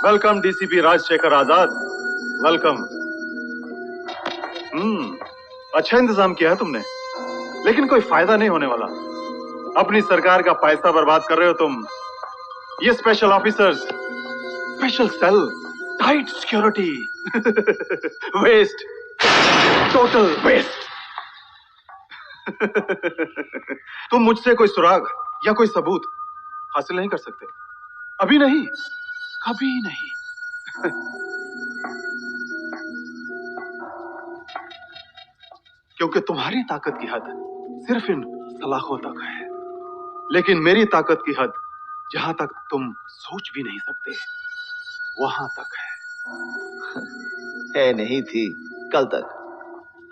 Welcome DCP Rajshekhar आजाद, welcome. अच्छा इंतजाम किया है तुमने, लेकिन कोई फायदा नहीं होने वाला। अपनी सरकार का पैसा बर्बाद कर रहे हो तुम। ये special officers, special cell, tight security, waste, total waste. तुम मुझसे कोई सुराग या कोई सबूत हासिल नहीं कर सकते, अभी नहीं, कभी नहीं। क्योंकि तुम्हारी ताकत की हद सिर्फ इन सलाखों तक है, लेकिन मेरी ताकत की हद जहां तक तुम सोच भी नहीं सकते वहां तक है नहीं थी कल तक,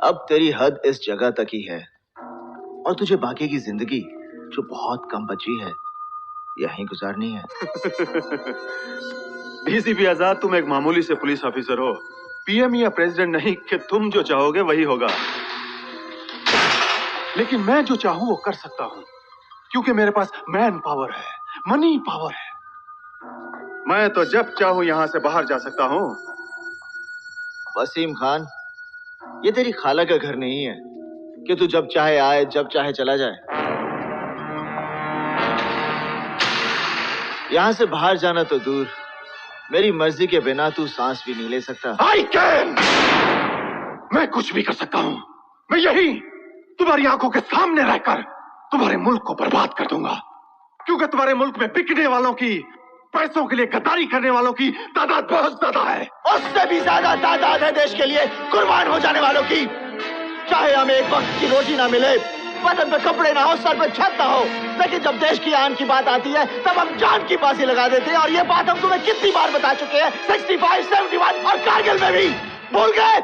अब तेरी हद इस जगह तक ही है और तुझे बाकी की जिंदगी जो बहुत कम बची है यहीं गुजारनी है। डीसीपी आजाद, तुम एक मामूली से पुलिस ऑफिसर हो, पीएम या प्रेसिडेंट नहीं कि तुम जो चाहोगे वही होगा। लेकिन मैं जो चाहूं वो कर सकता हूं, क्योंकि मेरे पास मैन पावर है, मनी पावर है। मैं तो जब चाहूं यहां से बाहर जा सकता हूं। वसीम खान, ये तेरी खाला का घर नहीं है कि तू जब चाहे आए जब चाहे चला जाए। यहां से बाहर जाना तो दूर, मेरी मर्जी के बिना तू सांस भी नहीं ले सकता। I can! मैं कुछ भी कर सकता हूं। मैं यही तुम्हारी आंखों के सामने रहकर तुम्हारे मुल्क को बर्बाद कर दूंगा, क्योंकि तुम्हारे मुल्क में बिकने वालों की, पैसों के लिए गद्दारी करने वालों की तादाद बहुत ज्यादा है। उससे भी ज्यादा तादाद है देश के लिए कुर्बान हो जाने वालों की। चाहे हमें एक वक्त की रोटी ना मिले, बदन पे कपड़े ना हो, सर पे छत ना हो, लेकिन जब देश की आन की बात आती है तब हम जान की फांसी लगा देते हैं। और ये बात हम तुम्हें कितनी बार बता चुके हैं, 65, 71 और कारगिल में भी। भूल गए?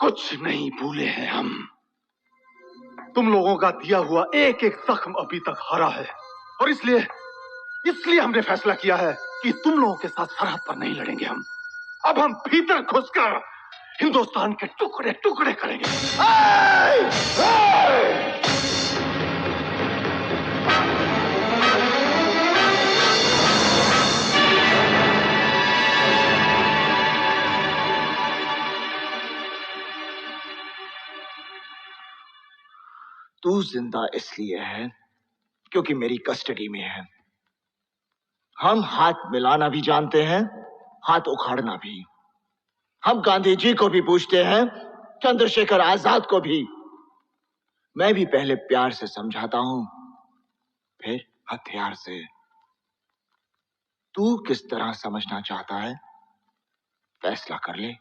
कुछ नहीं भूले हैं हम। तुम लोगों का दिया हुआ एक एक जख्म अभी तक हरा है, और इसलिए हमने फैसला किया है कि तुम लोगों के साथ सरहद पर नहीं लड़ेंगे हम। अब हम भीतर घुसकर हिंदुस्तान के टुकड़े टुकड़े करेंगे। तू जिंदा इसलिए है क्योंकि मेरी कस्टडी में है। हम हाथ मिलाना भी जानते हैं, हाथ उखाड़ना भी। हम गांधी जी को भी पूछते हैं, चंद्रशेखर आजाद को भी। मैं भी पहले प्यार से समझाता हूं, फिर हथियार से। तू किस तरह समझना चाहता है, फैसला कर ले।